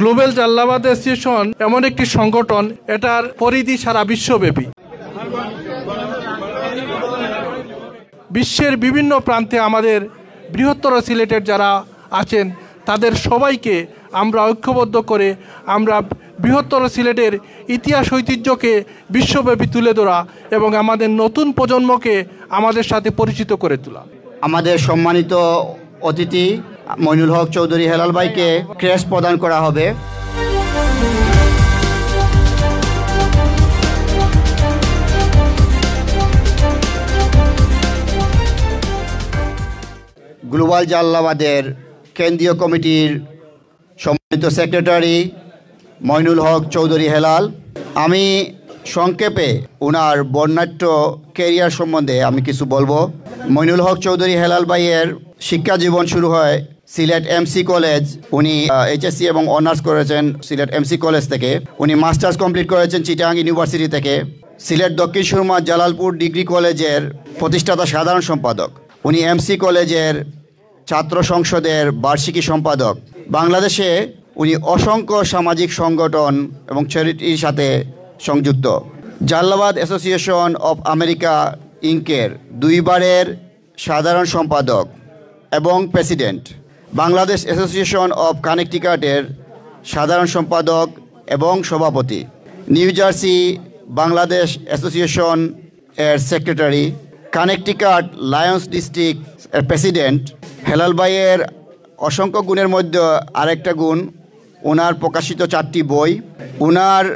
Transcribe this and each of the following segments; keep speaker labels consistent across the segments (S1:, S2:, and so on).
S1: Global জাল্লাবাদ association এমন একটি সংগঠন, এটার পরিধি সারা বিশ্বব্যাপী। বিশ্বের বিভিন্ন প্রান্তে আমাদের বৃহত্তর সিলেটের যারা আছেন তাদের সবাইকে আমরা ঐক্যবদ্ধ করে আমরা বৃহত্তর সিলেটের ইতিহাস ঐতিহ্যকে বিশ্বব্যাপী তুলে ধরা এবং আমাদের নতুন প্রজন্মকে আমাদের সাথে পরিচিত করে তোলা।
S2: আমাদের সম্মানিত অতিথি মইনুল হক চৌধুরী হেলাল ভাইকে ক্রেস্ট প্রদান করা হবে। গ্লোবাল জাল্লাবাদের কেন্দ্রীয় কমিটির সম্মানিত সেক্রেটারি মইনুল হক চৌধুরী হেলাল, আমি সংক্ষেপে ওনার বর্ণাঢ্য ক্যারিয়ার সম্বন্ধে আমি কিছু বলবো। মইনুল হক চৌধুরী হেলাল ভাইয়ের শিক্ষা জীবন শুরু হয় সিলেট এমসি কলেজ। উনি এইচএসসি এবং অনার্স করেছেন সিলেট এমসি কলেজ থেকে। উনি মাস্টার্স কমপ্লিট করেছেন চিটাগাং ইউনিভার্সিটি থেকে। সিলেট দক্ষিণ সুরমা জালালপুর ডিগ্রি কলেজের প্রতিষ্ঠাতা সাধারণ সম্পাদক। উনি এমসি কলেজের ছাত্র সংসদের বার্ষিকী সম্পাদক। বাংলাদেশে উনি অসংখ্য সামাজিক সংগঠন এবং চ্যারিটির সাথে সংযুক্ত। জাল্লাবাদ অ্যাসোসিয়েশন অফ আমেরিকা ইনকের 2 বারের সাধারণ সম্পাদক এবং প্রেসিডেন্ট। বাংলাদেশ অ্যাসোসিয়েশন অফ কানেকটিকাটের সাধারণ সম্পাদক এবং সভাপতি। নিউ জার্সি বাংলাদেশ অ্যাসোসিয়েশন এর সেক্রেটারি। কানেকটিকাট লায়ন্স ডিস্ট্রিক্ট এর প্রেসিডেন্ট। হেলাল ভাইয়ের অসংখ্য গুণের মধ্যে আরেকটা গুণ, ওনার প্রকাশিত 4টি বই। ওনার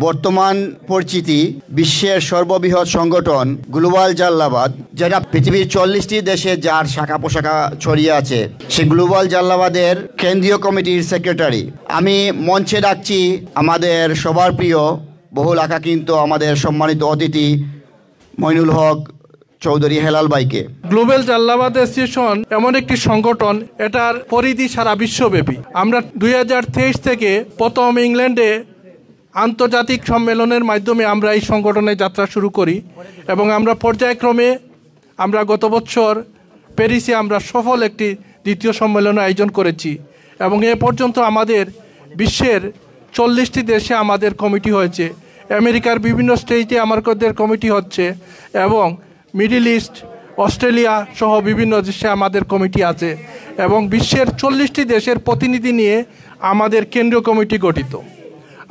S2: বর্তমান পরিচিতি বিশ্বের সর্ববৃহৎ সংগঠন গ্লোবাল জাল্লাবাদ, যেটা পৃথিবীর 40টি দেশে যার শাখা পোশাখা ছড়িয়ে আছে, সে গ্লোবাল জাল্লাবাদের কেন্দ্রীয় কমিটির সেক্রেটারি। আমি মঞ্চে ডাকছি আমাদের সবার প্রিয় বহুল আকাঙ্ক্ষিত আমাদের সম্মানিত অতিথি মইনুল হক চৌধুরী হেলাল ভাইকে।
S1: গ্লোবাল জাল্লাবাদ অ্যাসোসিয়েশন এমন একটি সংগঠন, এটার পরিধি সারা বিশ্বব্যাপী। আমরা 2023 থেকে প্রথম ইংল্যান্ডে আন্তর্জাতিক সম্মেলনের মাধ্যমে আমরা এই সংগঠনের যাত্রা শুরু করি এবং আমরা পর্যায়ক্রমে আমরা গত বছর প্যারিসে আমরা সফল একটি দ্বিতীয় সম্মেলনের আয়োজন করেছি এবং এ পর্যন্ত আমাদের বিশ্বের 40টি দেশে আমাদের কমিটি হয়েছে। আমেরিকার বিভিন্ন স্টেটে আমাদের কমিটি হচ্ছে এবং মিডল ইস্ট, অস্ট্রেলিয়া সহ বিভিন্ন দেশে আমাদের কমিটি আছে এবং বিশ্বের 40টি দেশের প্রতিনিধি নিয়ে আমাদের কেন্দ্রীয় কমিটি গঠিত।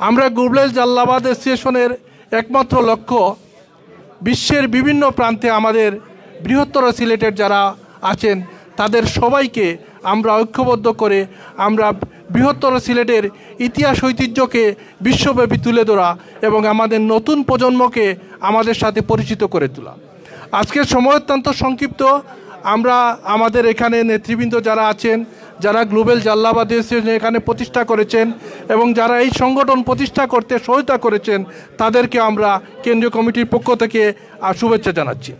S1: আমরা গ্লোবাল জাল্লাবাদ অ্যাসোসিয়েশনের একমাত্র লক্ষ্য বিশ্বের বিভিন্ন প্রান্তে আমাদের বৃহত্তর সিলেটের যারা আছেন তাদের সবাইকে আমরা ঐক্যবদ্ধ করে আমরা বৃহত্তর সিলেটের ইতিহাস ঐতিহ্যকে বিশ্বব্যাপী তুলে ধরা এবং আমাদের নতুন প্রজন্মকে আমাদের সাথে পরিচিত করে তোলা। আজকের সময় অত্যন্ত সংক্ষিপ্ত। আমরা আমাদের এখানে নেতৃবৃন্দ যারা আছেন, যারা গ্লোবাল জাল্লাবাদ অ্যাসোসিয়েশন এখানে প্রতিষ্ঠা করেছেন এবং যারা এই সংগঠন প্রতিষ্ঠা করতে সহায়তা করেছেন তাদেরকে আমরা কেন্দ্রীয় কমিটির পক্ষ থেকে শুভেচ্ছা জানাচ্ছি।